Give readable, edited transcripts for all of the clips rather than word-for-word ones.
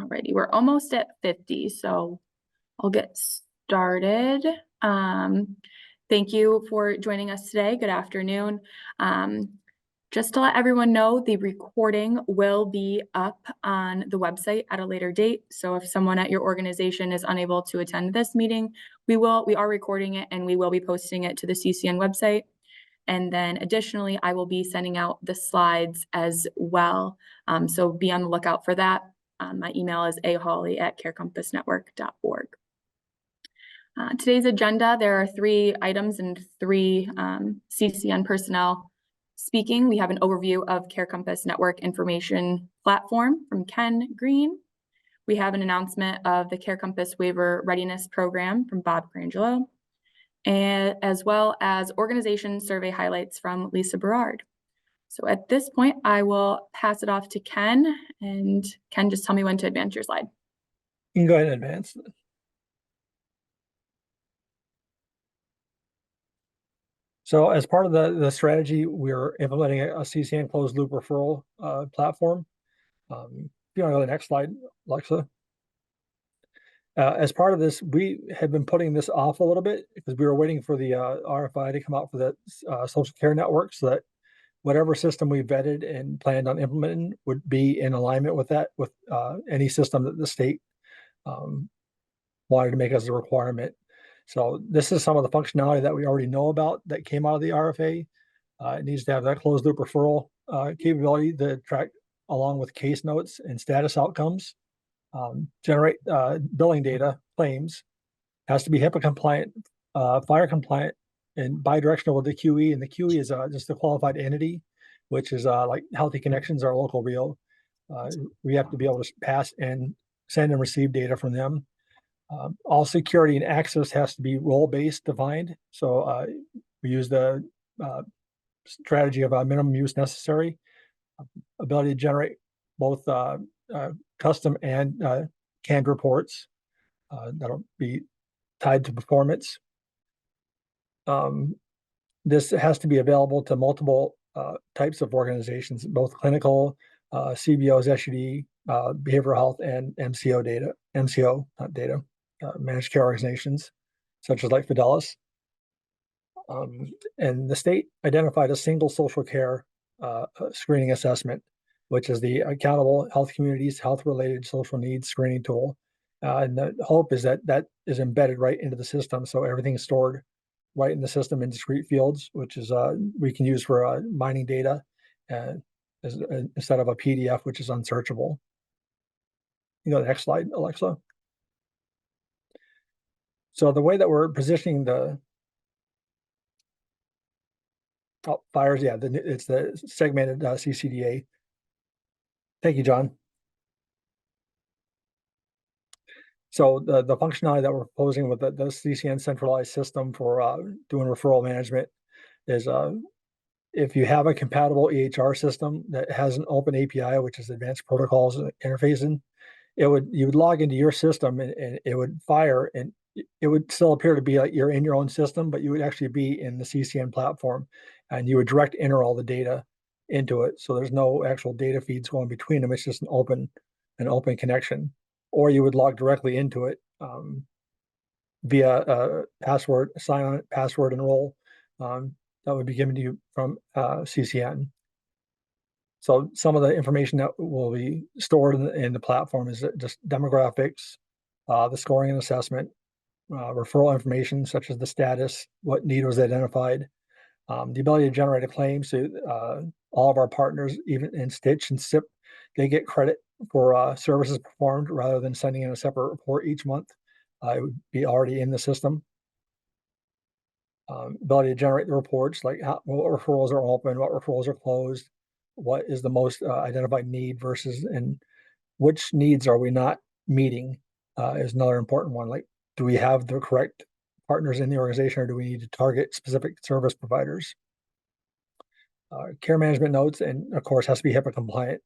Alrighty, we're almost at 50, so I'll get started. Thank you for joining us today. Good afternoon. Just to let everyone know, the recording will be up on the website at a later date. So if someone at your organization is unable to attend this meeting, we are recording it and we will be posting it to the CCN website. And then additionally, I will be sending out the slides as well. So be on the lookout for that. My email is ahawley@carecompassnetwork.org. Today's agenda, there are 3 items and 3 CCN personnel speaking. We have an overview of Care Compass Network Information Platform from Ken Green. We have an announcement of the Care Compass Waiver Readiness Program from Bob Grangelo, and as well as organization survey highlights from Lisa Berard. So at this point, I will pass it off to Ken, and Ken, just tell me when to advance your slide. You can go ahead and advance. So as part of the strategy, we're implementing a CCN closed loop referral platform. If you want to go to the next slide, Alexa. As part of this, we have been putting this off a little bit because we were waiting for the RFI to come out for the social care network, so that whatever system we vetted and planned on implementing would be in alignment with that, with any system that the state wanted to make as a requirement. So this is some of the functionality that we already know about that came out of the RFA. It needs to have that closed loop referral capability to track along with case notes and status outcomes, generate billing data, claims, has to be HIPAA compliant, fire compliant, and bidirectional with the QE. And the QE is just a qualified entity, which is like Healthy Connections, our local REO. We have to be able to pass and send and receive data from them. All security and access has to be role-based defined. So we use the strategy of minimum use necessary, ability to generate both custom and canned reports that'll be tied to performance. This has to be available to multiple types of organizations, both clinical, CBOs, SUD, behavioral health, and MCO data, managed care organizations, such as like Fidelis. And the state identified a single social care screening assessment, which is the Accountable Health Communities Health-Related Social Needs Screening Tool. And the hope is that that is embedded right into the system, so everything is stored right in the system in discrete fields, which is we can use for mining data instead of a PDF, which is unsearchable. You go to the next slide, Alexa. So the way that we're positioning the fires, yeah, it's the segmented CCDA. Thank you, John. So the functionality that we're proposing with the CCN centralized system for doing referral management is if you have a compatible EHR system that has an open API, which is advanced protocols interfacing, you would log into your system and it would fire, and it would still appear to be like you're in your own system, but you would actually be in the CCN platform, and you would direct enter all the data into it. So there's no actual data feeds going between them. It's just an open connection. Or you would log directly into it via a password, sign on it, password, enroll. That would be given to you from CCN. So some of the information that will be stored in the platform is just demographics, the scoring and assessment, referral information such as the status, what need was identified, the ability to generate a claim. So all of our partners, even in Stitch and SIP, they get credit for services performed rather than sending in a separate report each month. It would be already in the system. Ability to generate the reports, like what referrals are open, what referrals are closed, what is the most identified need versus, and which needs are we not meeting is another important one. Like, do we have the correct partners in the organization, or do we need to target specific service providers? Care management notes, and of course has to be HIPAA compliant.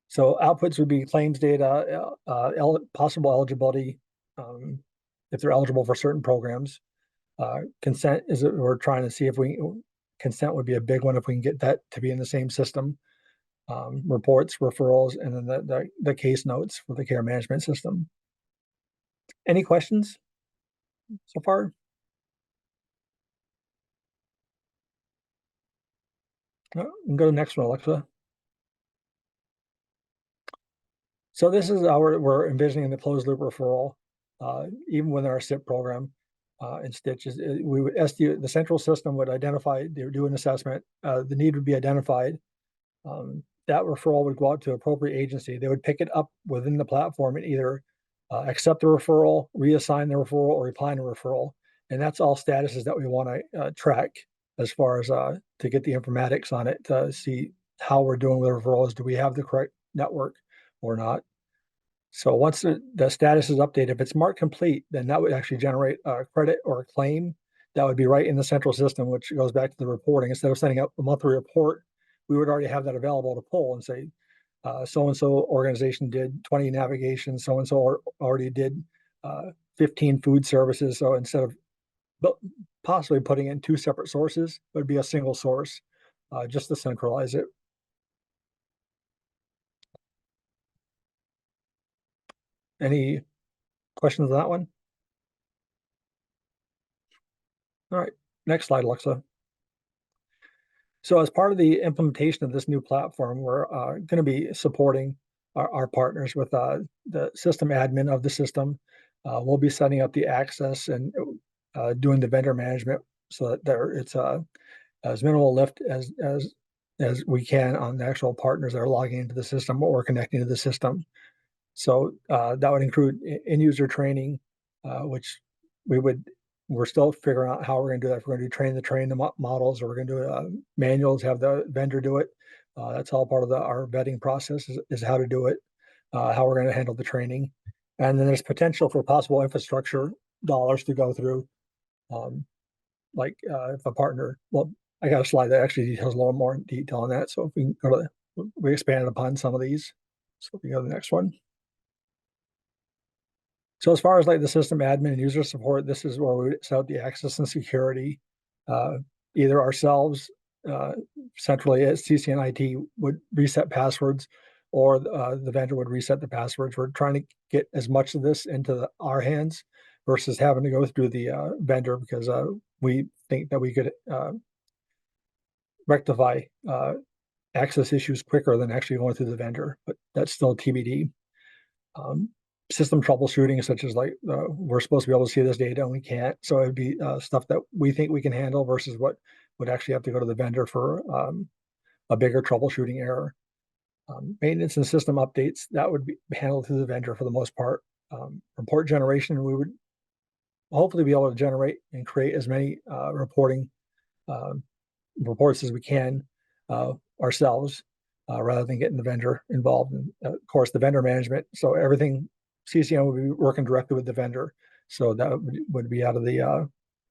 So outputs would be claims data, possible eligibility, if they're eligible for certain programs. Consent is we're trying to see if consent would be a big one if we can get that to be in the same system. reports, referrals, and then the case notes for the care management system. Any questions so far? No, we can go to the next one, Alexa. So this is we're envisioning the closed loop referral, even within our SIP program and stitches. We would the central system would identify, they would do an assessment, the need would be identified. That referral would go out to appropriate agency. They would pick it up within the platform and either accept the referral, reassign the referral, or decline the referral. And that's all statuses that we want to track as far as to get the informatics on it to see how we're doing with the referrals. Do we have the correct network or not? So once the status is updated, if it's marked complete, then that would actually generate a credit or a claim that would be right in the central system, which goes back to the reporting. Instead of sending out a monthly report, we would already have that available to pull and say, so-and-so organization did 20 navigations, so-and-so already did 15 food services. So instead of possibly putting in two separate sources, it would be a single source just to centralize it. Any questions on that one? All right, next slide, Alexa. So as part of the implementation of this new platform, we're going to be supporting our partners with the system admin of the system. We'll be setting up the access and doing the vendor management so that it's as minimal lift as we can on the actual partners that are logging into the system or connecting to the system. So that would include in-user training, which we're still figuring out how we're going to do that. If we're going to train the models, or we're going to do manuals, have the vendor do it. That's all part of our vetting process is how to do it, how we're going to handle the training. And then there's potential for possible infrastructure dollars to go through. Like if a partner, well, I got a slide that actually details a little more detail on that. So if we can go to, we expanded upon some of these. So if we go to the next one. So as far as like the system admin and user support, this is where we set up the access and security. Either ourselves, centrally at CCN IT would reset passwords, or the vendor would reset the passwords. We're trying to get as much of this into our hands versus having to go through the vendor, because we think that we could rectify access issues quicker than actually going through the vendor, but that's still TBD. System troubleshooting, such as like we're supposed to be able to see this data and we can't, so it'd be stuff that we think we can handle versus what would actually have to go to the vendor for a bigger troubleshooting error. Maintenance and system updates, that would be handled through the vendor for the most part. Report generation, we would hopefully be able to generate and create as many reports as we can ourselves, rather than getting the vendor involved. And of course, the vendor management, so everything CCN would be working directly with the vendor, so that would be out of the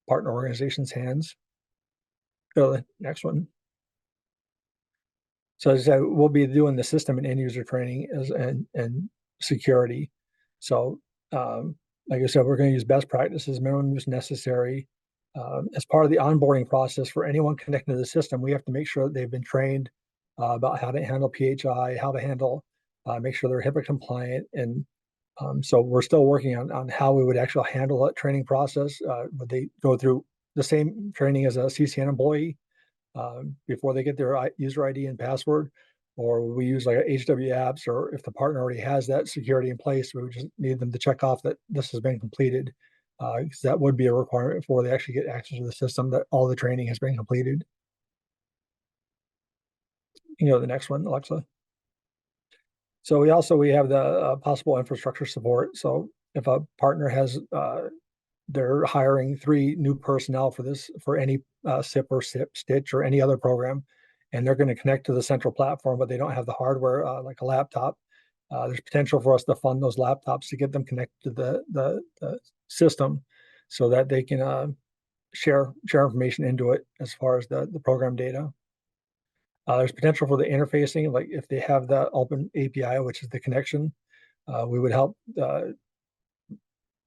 partner organization's hands. Go to the next one. So as I said, we'll be doing the system and end user training and security. So like I said, we're going to use best practices, minimum use necessary. As part of the onboarding process for anyone connected to the system, we have to make sure that they've been trained about how to handle PHI, how to handle, make sure they're HIPAA compliant. And so we're still working on how we would actually handle that training process. Would they go through the same training as a CCN employee before they get their user ID and password? Or will we use like HW apps, or if the partner already has that security in place, we would just need them to check off that this has been completed, because that would be a requirement before they actually get access to the system, that all the training has been completed. You know, the next one, Alexa. So we have the possible infrastructure support. So if a partner has they're hiring 3 new personnel for any SIP or Stitch or any other program, and they're going to connect to the central platform, but they don't have the hardware like a laptop. There's potential for us to fund those laptops to get them connected to the system, so that they can share information into it as far as the program data. There's potential for the interfacing, like if they have the open API, which is the connection, we would help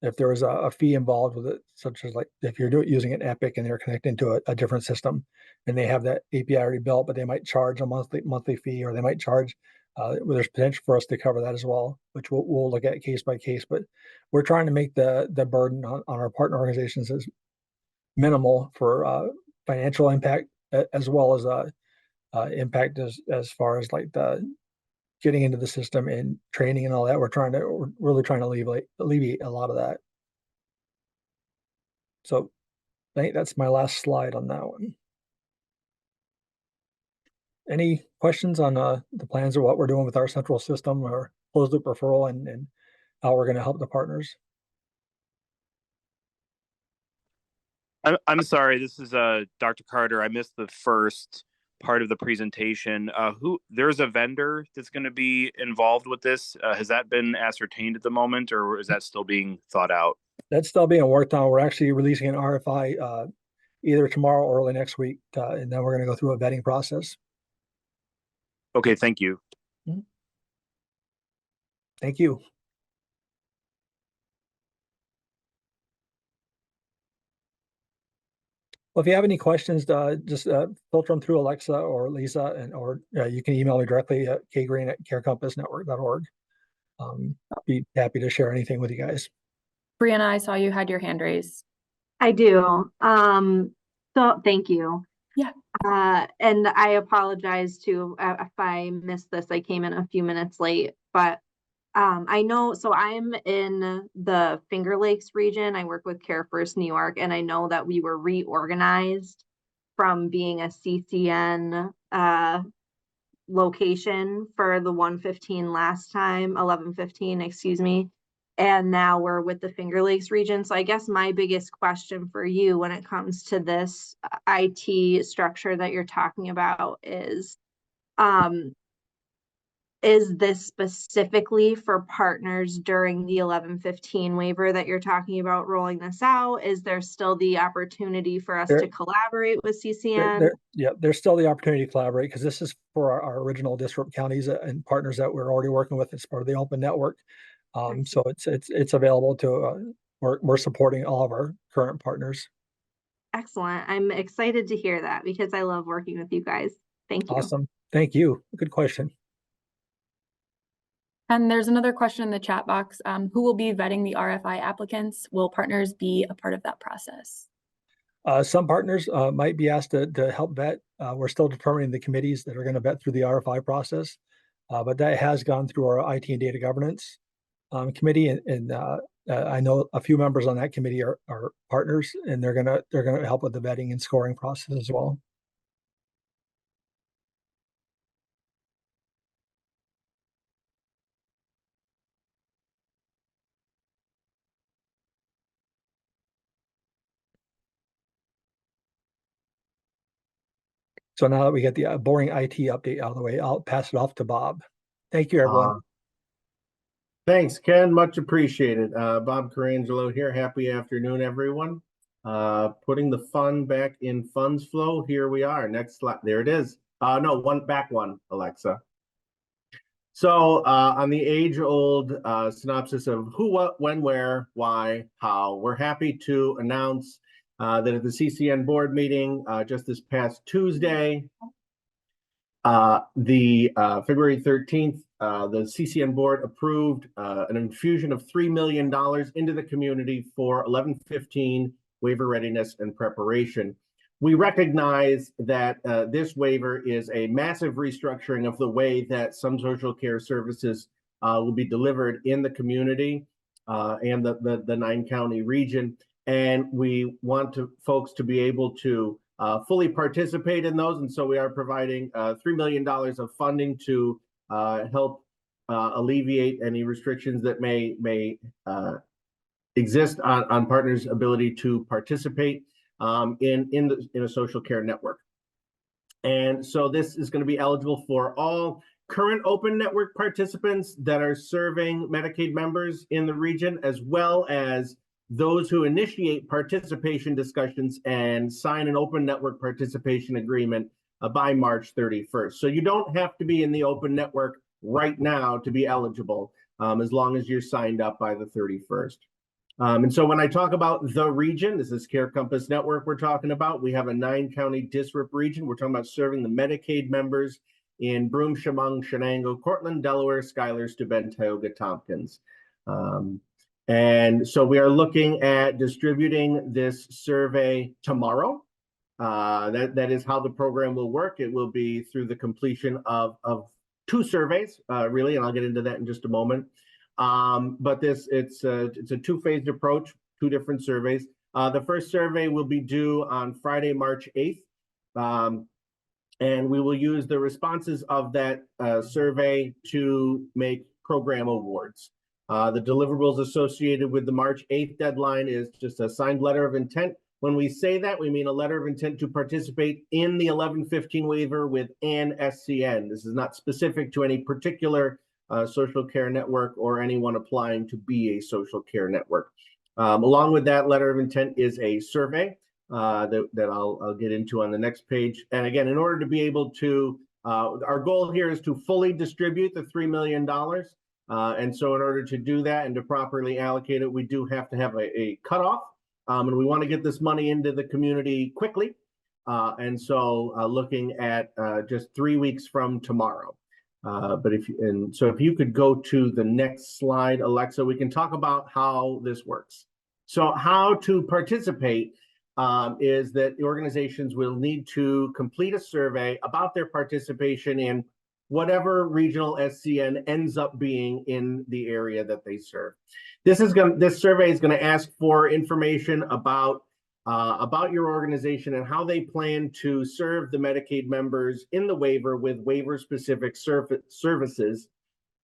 if there was a fee involved with it, such as like if you're using an Epic and they're connecting to a different system, and they have that API already built, but they might charge a monthly fee, or they might charge. There's potential for us to cover that as well, which we'll look at case by case. But we're trying to make the burden on our partner organizations as minimal for financial impact, as well as impact as far as like the getting into the system and training and all that. We're really trying to alleviate a lot of that. So I think that's my last slide on that one. Any questions on the plans or what we're doing with our central system or closed loop referral and how we're going to help the partners? I'm sorry, this is Dr. Carter. I missed the first part of the presentation. There's a vendor that's going to be involved with this. Has that been ascertained at the moment, or is that still being thought out? That's still being worked on. We're actually releasing an RFI either tomorrow or early next week, and then we're going to go through a vetting process. Okay, thank you. Thank you. Well, if you have any questions, just filter them through Alexa or Lisa, or you can email me directly at kgreen@carecompassnetwork.org. Be happy to share anything with you guys. Brianna, I saw you had your hand raised. I do. So thank you. Yeah. And I apologize too if I missed this. I came in a few minutes late, but I know, so I'm in the Finger Lakes region. I work with Care First New York, and I know that we were reorganized from being a CCN location for the 115 last time, 1115, excuse me. And now we're with the Finger Lakes region. So I guess my biggest question for you when it comes to this IT structure that you're talking about is this specifically for partners during the 1115 waiver that you're talking about rolling this out? Is there still the opportunity for us to collaborate with CCN? There's still the opportunity to collaborate, because this is for our original district counties and partners that we're already working with as part of the open network. So it's available to, we're supporting all of our current partners. Excellent. I'm excited to hear that because I love working with you guys. Thank you. Awesome. Thank you. Good question. And there's another question in the chat box. Who will be vetting the RFI applicants? Will partners be a part of that process? Some partners might be asked to help vet. We're still determining the committees that are going to vet through the RFI process, but that has gone through our IT and data governance committee, and I know a few members on that committee are partners, and they're gonna help with the vetting and scoring process as well. So now that we get the boring IT update out of the way, I'll pass it off to Bob. Thank you, everyone. Thanks, Ken. Much appreciated. Bob Carangelo here. Happy afternoon, everyone. Putting the fun back in funds flow. Here we are. Next slide. There it is. No, back one, Alexa. So on the age-old synopsis of who, what, when, where, why, how, we're happy to announce that at the CCN board meeting just this past Tuesday, the February 13th, the CCN board approved an infusion of $3 million into the community for 1115 waiver readiness and preparation. We recognize that this waiver is a massive restructuring of the way that some social care services will be delivered in the community and the 9-county region. And we want folks to be able to fully participate in those. And so we are providing $3 million of funding to help alleviate any restrictions that may exist on partners' ability to participate in a social care network. And so this is going to be eligible for all current open network participants that are serving Medicaid members in the region, as well as those who initiate participation discussions and sign an open network participation agreement by March 31st. So you don't have to be in the open network right now to be eligible, as long as you're signed up by the 31st. And so when I talk about the region, this is Care Compass Network we're talking about. We have a 9-county DISRIP region. We're talking about serving the Medicaid members in Broome, Chemung, Shenango, Cortland, Delaware, Schuyler, Steuben, Tioga, Tompkins. And so we are looking at distributing this survey tomorrow. That is how the program will work. It will be through the completion of 2 surveys, really, and I'll get into that in just a moment. But it's a 2-phased approach, 2 different surveys. The first survey will be due on Friday, March 8th. And we will use the responses of that survey to make program awards. The deliverables associated with the March 8th deadline is just a signed letter of intent. When we say that, we mean a letter of intent to participate in the 1115 waiver with an SCN. This is not specific to any particular social care network or anyone applying to be a social care network. Along with that letter of intent is a survey that I'll get into on the next page. And again, in order to be able to, our goal here is to fully distribute the $3 million. And so in order to do that and to properly allocate it, we do have to have a cutoff. And we want to get this money into the community quickly. And so looking at just 3 weeks from tomorrow. If you could go to the next slide, Alexa, we can talk about how this works. So how to participate is that the organizations will need to complete a survey about their participation in whatever regional SCN ends up being in the area that they serve. This survey is going to ask for information about your organization and how they plan to serve the Medicaid members in the waiver with waiver-specific services,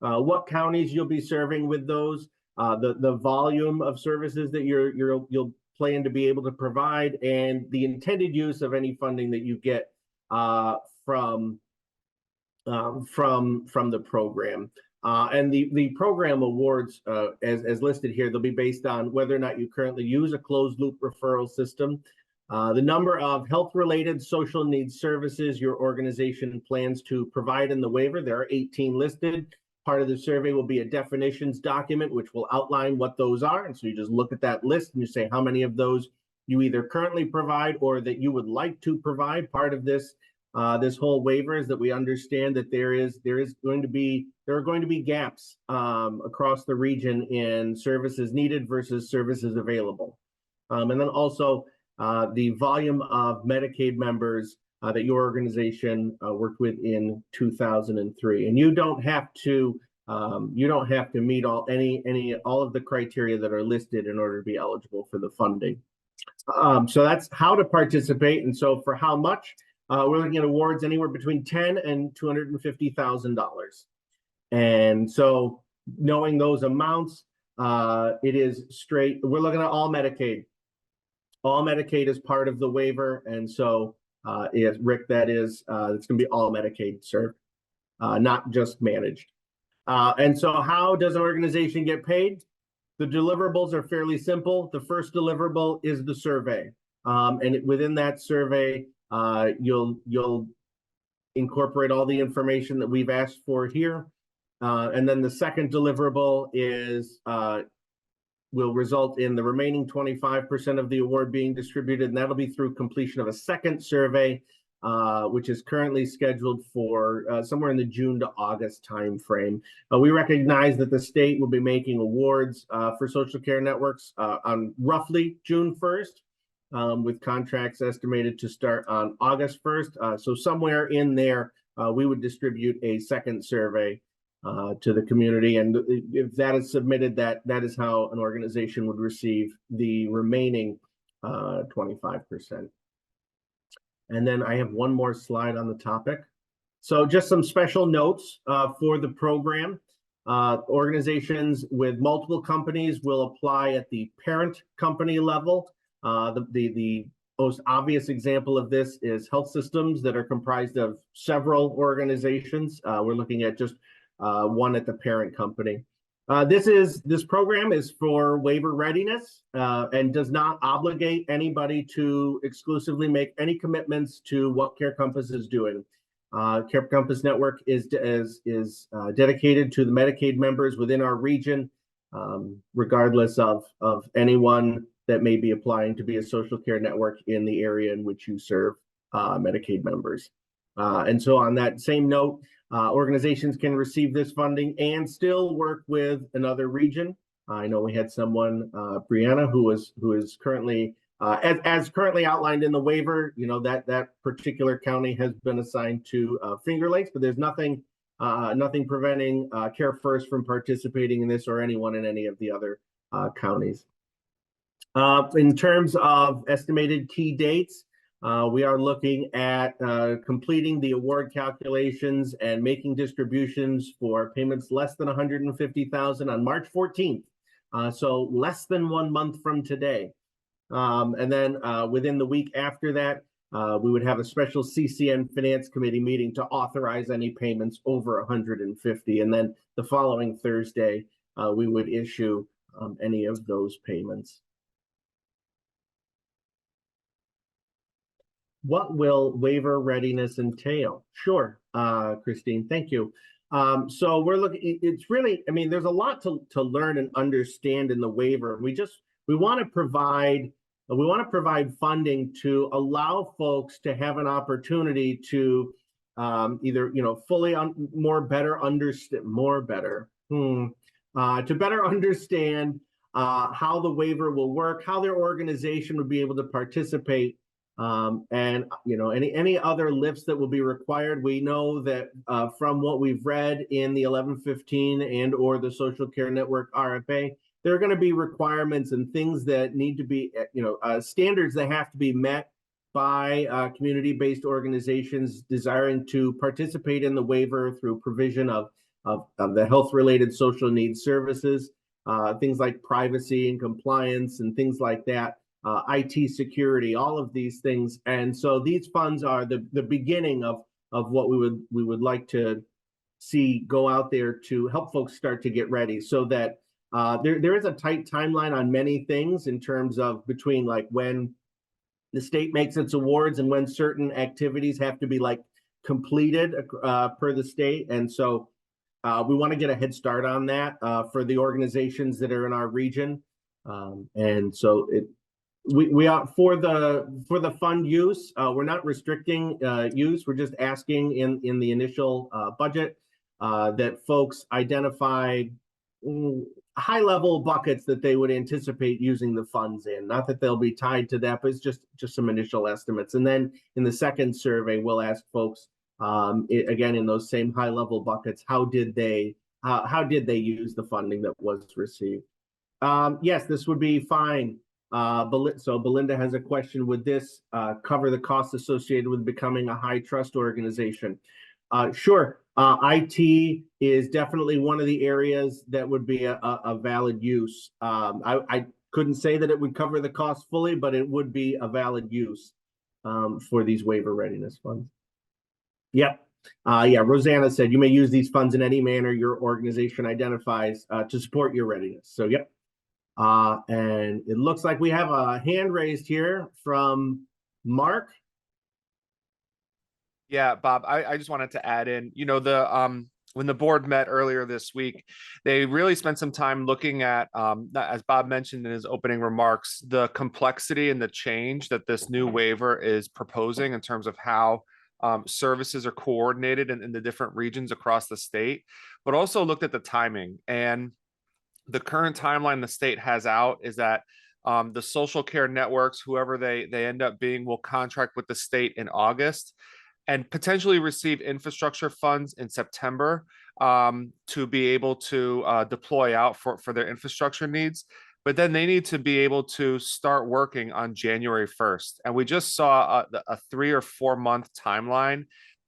what counties you'll be serving with those, the volume of services that you'll plan to be able to provide, and the intended use of any funding that you get from the program. And the program awards, as listed here, they'll be based on whether or not you currently use a closed loop referral system, the number of health-related social needs services your organization plans to provide in the waiver. There are 18 listed. Part of the survey will be a definitions document, which will outline what those are. And so you just look at that list and you say how many of those you either currently provide or that you would like to provide. Part of this whole waiver is that we understand that there are going to be gaps across the region in services needed versus services available. And then also the volume of Medicaid members that your organization worked with in 2003. And you don't have to meet all of the criteria that are listed in order to be eligible for the funding. So that's how to participate. And so for how much, we're looking at awards anywhere between $10,000 and $250,000. And so knowing those amounts, it is straight. We're looking at all Medicaid. All Medicaid is part of the waiver. And so yes, Rick, it's going to be all Medicaid served, not just managed. And so how does an organization get paid? The deliverables are fairly simple. The first deliverable is the survey. And within that survey, you'll incorporate all the information that we've asked for here. And then the second deliverable will result in the remaining 25% of the award being distributed, and that'll be through completion of a second survey, which is currently scheduled for somewhere in the June to August timeframe. We recognize that the state will be making awards for social care networks on roughly June 1st. With contracts estimated to start on August 1st. So somewhere in there, we would distribute a second survey to the community. And if that is submitted, that is how an organization would receive the remaining 25%. And then I have one more slide on the topic. So just some special notes for the program. Organizations with multiple companies will apply at the parent company level. The most obvious example of this is health systems that are comprised of several organizations. We're looking at just one at the parent company. This program is for waiver readiness and does not obligate anybody to exclusively make any commitments to what Care Compass is doing. Care Compass Network is dedicated to the Medicaid members within our region. regardless of anyone that may be applying to be a social care network in the area in which you serve Medicaid members. And so on that same note, organizations can receive this funding and still work with another region. I know we had someone, Brianna, who is currently, as currently outlined in the waiver, you know, that particular county has been assigned to Finger Lakes, but there's nothing preventing Care First from participating in this or anyone in any of the other counties. In terms of estimated key dates, we are looking at completing the award calculations and making distributions for payments less than $150,000 on March 14th. So less than 1 month from today. And then within the week after that, we would have a special CCN Finance Committee meeting to authorize any payments over 150. And then the following Thursday, we would issue any of those payments. What will waiver readiness entail? Sure, Christine, thank you. So we're looking, it's really, I mean, there's a lot to learn and understand in the waiver. We want to provide funding to allow folks to have an opportunity to either, you know, fully to better understand how the waiver will work, how their organization would be able to participate. And you know, any other lifts that will be required. We know that from what we've read in the 1115 and or the Social Care Network RFA, there are going to be requirements and things that need to be, you know, standards that have to be met by community-based organizations desiring to participate in the waiver through provision of the health-related social needs services, things like privacy and compliance and things like that. IT security, all of these things. And so these funds are the beginning of what we would like to see go out there to help folks start to get ready, so that there is a tight timeline on many things in terms of between like when the state makes its awards and when certain activities have to be like completed per the state. And so we want to get a head start on that for the organizations that are in our region. And so we are for the fund use. We're not restricting use. We're just asking in the initial budget that folks identify high level buckets that they would anticipate using the funds in. Not that they'll be tied to that, but it's just some initial estimates. And then in the second survey, we'll ask folks again in those same high level buckets, how did they use the funding that was received? Yes, this would be fine. So Belinda has a question. Would this cover the costs associated with becoming a high trust organization? Sure. IT is definitely one of the areas that would be a valid use. I couldn't say that it would cover the cost fully, but it would be a valid use for these waiver readiness funds. Yep. Yeah, Rosanna said you may use these funds in any manner your organization identifies to support your readiness. So, yep. And it looks like we have a hand raised here from Mark. Yeah, Bob, I just wanted to add in, you know, when the board met earlier this week, they really spent some time looking at, as Bob mentioned in his opening remarks, the complexity and the change that this new waiver is proposing in terms of how services are coordinated in the different regions across the state, but also looked at the timing. And the current timeline the state has out is that the social care networks, whoever they end up being, will contract with the state in August and potentially receive infrastructure funds in September to be able to deploy out for their infrastructure needs. But then they need to be able to start working on January 1st. And we just saw a 3 or 4 month timeline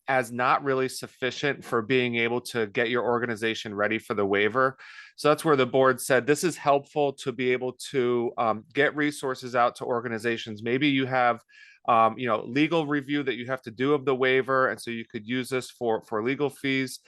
as not really sufficient for being able to get your organization ready for the waiver. So that's where the board said this is helpful to be able to get resources out to organizations. Maybe you have you know, legal review that you have to do of the waiver, and so you could use this for legal fees.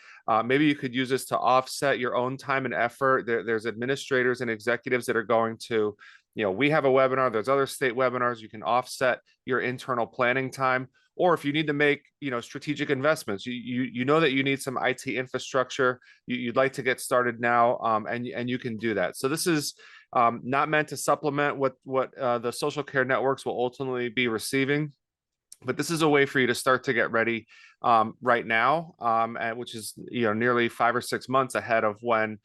Maybe you could use this to offset your own time and effort. There's administrators and executives that are going to, you know, we have a webinar, there's other state webinars, you can offset your internal planning time. or if you need to make, strategic investments, you know that you need some IT infrastructure, you'd like to get started now, and you can do that. So this is not meant to supplement what the social care networks will ultimately be receiving, but this is a way for you to start to get ready right now, which is nearly 5 or 6 months ahead of when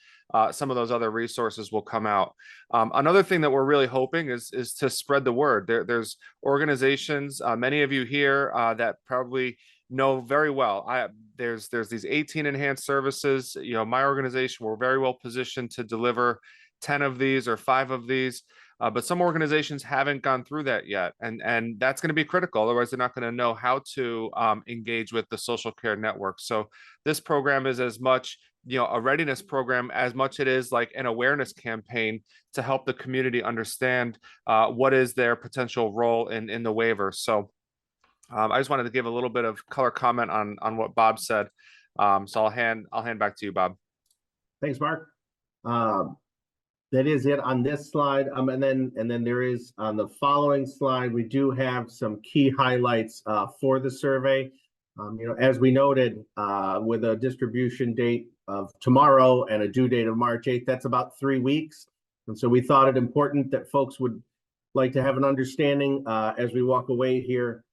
some of those other resources will come out. Another thing that we're really hoping is to spread the word. There's organizations, many of you here that probably know very well. There's these 18 enhanced services. My organization, we're very well positioned to deliver 10 of these or 5 of these. But some organizations haven't gone through that yet, and that's going to be critical. Otherwise, they're not going to know how to engage with the social care network. So this program is as much a readiness program as much it is like an awareness campaign to help the community understand what is their potential role in the waiver. So I just wanted to give a little bit of color comment on what Bob said. So I'll hand back to you, Bob. Thanks, Mark. That is it on this slide. And then there is on the following slide, we do have some key highlights for the survey. As we noted, with a distribution date of tomorrow and a due date of March 8th, that's about 3 weeks. And so we thought it important that folks would like to have an understanding as we walk away here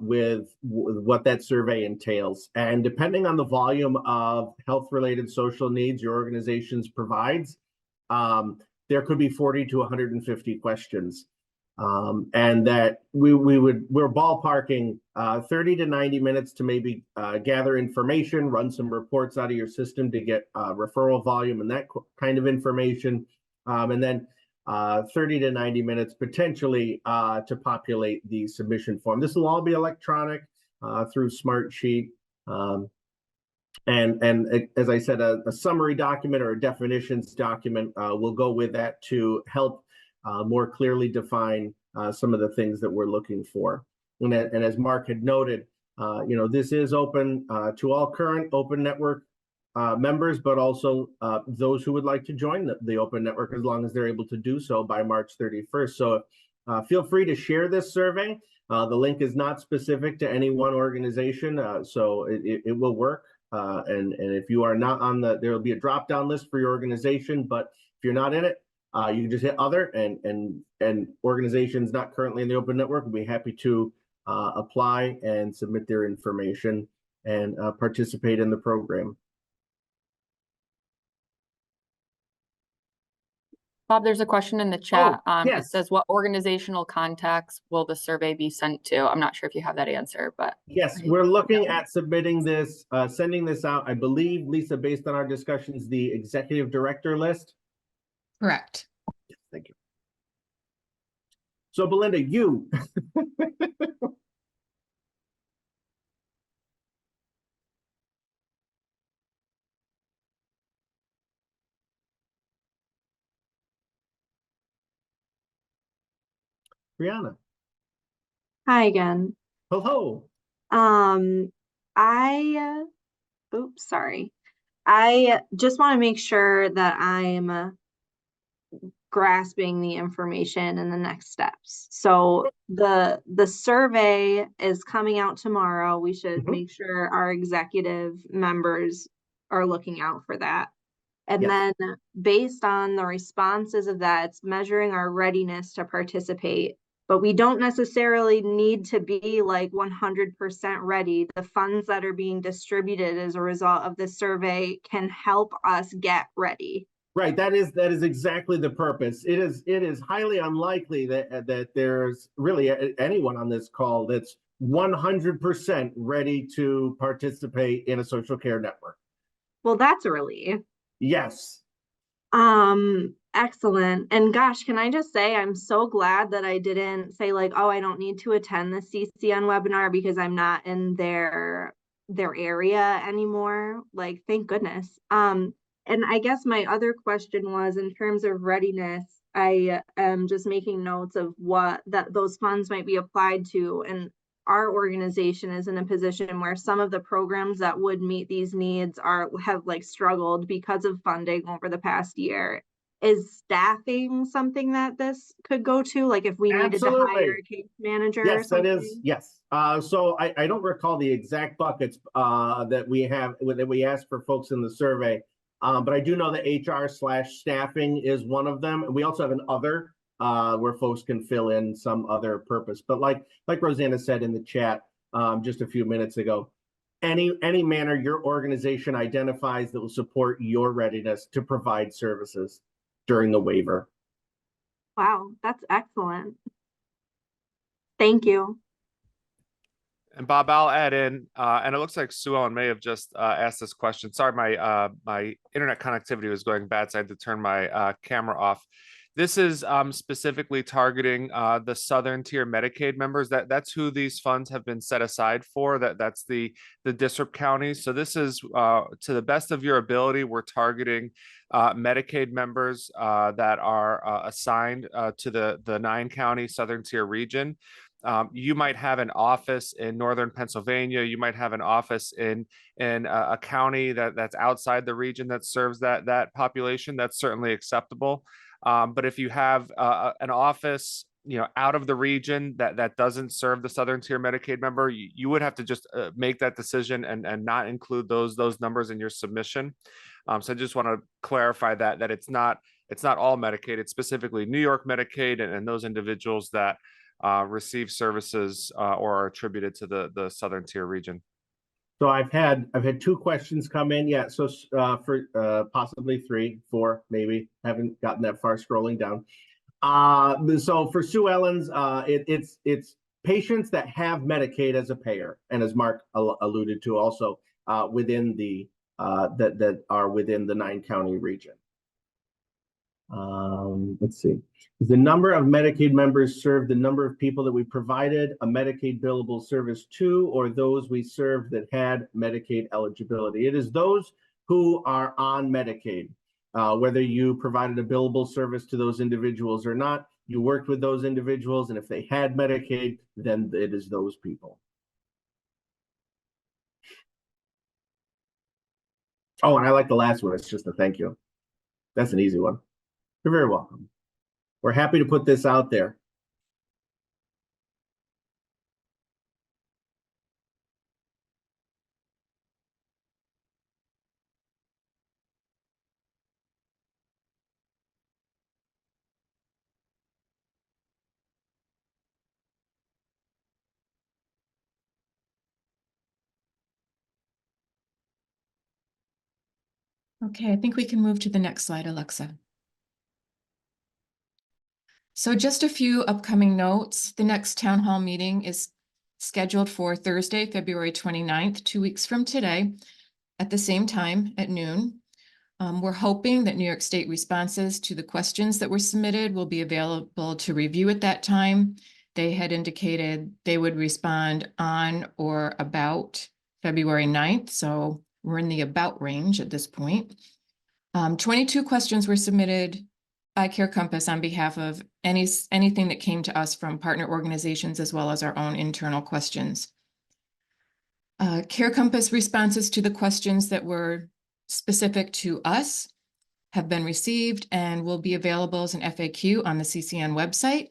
with what that survey entails. And depending on the volume of health-related social needs your organizations provides, there could be 40 to 150 questions. And that we're ballparking 30 to 90 minutes to maybe gather information, run some reports out of your system to get referral volume and that kind of information. And then 30 to 90 minutes potentially to populate the submission form. This will all be electronic through Smartsheet. And as I said, a summary document or a definitions document will go with that to help more clearly define some of the things that we're looking for. And as Mark had noted, this is open to all current open network members, but also those who would like to join the open network as long as they're able to do so by March 31st. So feel free to share this survey. The link is not specific to any one organization, so it will work. And if you are not on there will be a drop-down list for your organization, but if you're not in it, you can just hit other, and organizations not currently in the open network will be happy to apply and submit their information and participate in the program. Bob, there's a question in the chat. Yes. It says, what organizational contacts will the survey be sent to? I'm not sure if you have that answer, but. Yes, we're looking at submitting this, sending this out, I believe, Lisa, based on our discussions, the executive director list. Correct. Thank you. So Belinda, you. Brianna. Hi again. Hello. Oops, sorry. I just want to make sure that I'm grasping the information and the next steps. So the survey is coming out tomorrow. We should make sure our executive members are looking out for that. And then based on the responses of that, it's measuring our readiness to participate. But we don't necessarily need to be like 100% ready. The funds that are being distributed as a result of the survey can help us get ready. Right, that is exactly the purpose. It is highly unlikely that there's really anyone on this call that's 100% ready to participate in a social care network. Well, that's a relief. Yes. Excellent. And gosh, can I just say, I'm so glad that I didn't say like, oh, I don't need to attend the CCN webinar because I'm not in their area anymore. Like, thank goodness. And I guess my other question was, in terms of readiness, I am just making notes of what those funds might be applied to. And our organization is in a position where some of the programs that would meet these needs have like struggled because of funding over the past year. is staffing something that this could go to? Like if we needed to hire Absolutely. a case manager or Yes, that something? is, yes. So I don't recall the exact buckets that we asked for folks in the survey. But I do know that HR/staffing is one of them. And we also have an other where folks can fill in some other purpose. But like Rosanna said in the chat just a few minutes ago, any manner your organization identifies that will support your readiness to provide services during the waiver. Wow, that's excellent. Thank you. And Bob, I'll add in, and it looks like Sue Ellen may have just asked this question. Sorry, my internet connectivity was going bad, so I had to turn my camera off. This is specifically targeting the Southern Tier Medicaid members. That's who these funds have been set aside for. That's the district counties. So this is to the best of your ability, we're targeting Medicaid members that are assigned to the 9-county Southern Tier region. You might have an office in Northern Pennsylvania. You might have an office in a county that's outside the region that serves that population. That's certainly acceptable. But if you have an office, out of the region that doesn't serve the Southern Tier Medicaid member, you would have to just make that decision and not include those numbers in your submission. So I just want to clarify that it's not all Medicaid. It's specifically New York Medicaid and those individuals that receive services or are attributed to the Southern Tier region. So I've had 2 questions come in. Yeah, so for possibly 3, 4, maybe. Haven't gotten that far scrolling down. So for Sue Ellen's, it's patients that have Medicaid as a payer, and as Mark alluded to, also within the that are within the 9-county region. Let's see. The number of Medicaid members served the number of people that we provided a Medicaid billable service to, or those we served that had Medicaid eligibility. It is those who are on Medicaid. Whether you provided a billable service to those individuals or not, you worked with those individuals, and if they had Medicaid, then it is those people. Oh, and I like the last one. It's just a thank you. That's an easy one. You're very welcome. We're happy to put this out there. Okay, I think we can move to the next slide, Alexa. So just a few upcoming notes. The next town hall meeting is scheduled for Thursday, February 29th, 2 weeks from today, at the same time at noon. We're hoping that New York State responses to the questions that were submitted will be available to review at that time. They had indicated they would respond on or about February 9th, so we're in the about range at this point. 22 questions were submitted by Care Compass on behalf of anything that came to us from partner organizations, as well as our own internal questions. Care Compass responses to the questions that were specific to us have been received and will be available as an FAQ on the CCN website,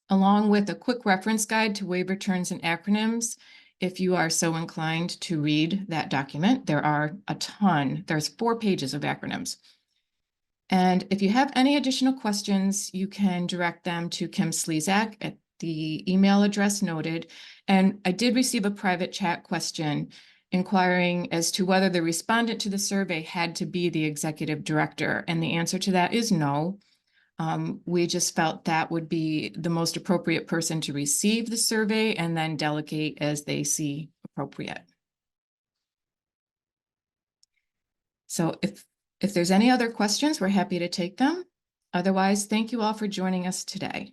along with a quick reference guide to waiver terms and acronyms. If you are so inclined to read that document, there are a ton. There's 4 pages of acronyms. And if you have any additional questions, you can direct them to Kim Slezak at the email address noted. And I did receive a private chat question inquiring as to whether the respondent to the survey had to be the executive director. And the answer to that is no. We just felt that would be the most appropriate person to receive the survey and then delegate as they see appropriate. So if there's any other questions, we're happy to take them. Otherwise, thank you all for joining us today.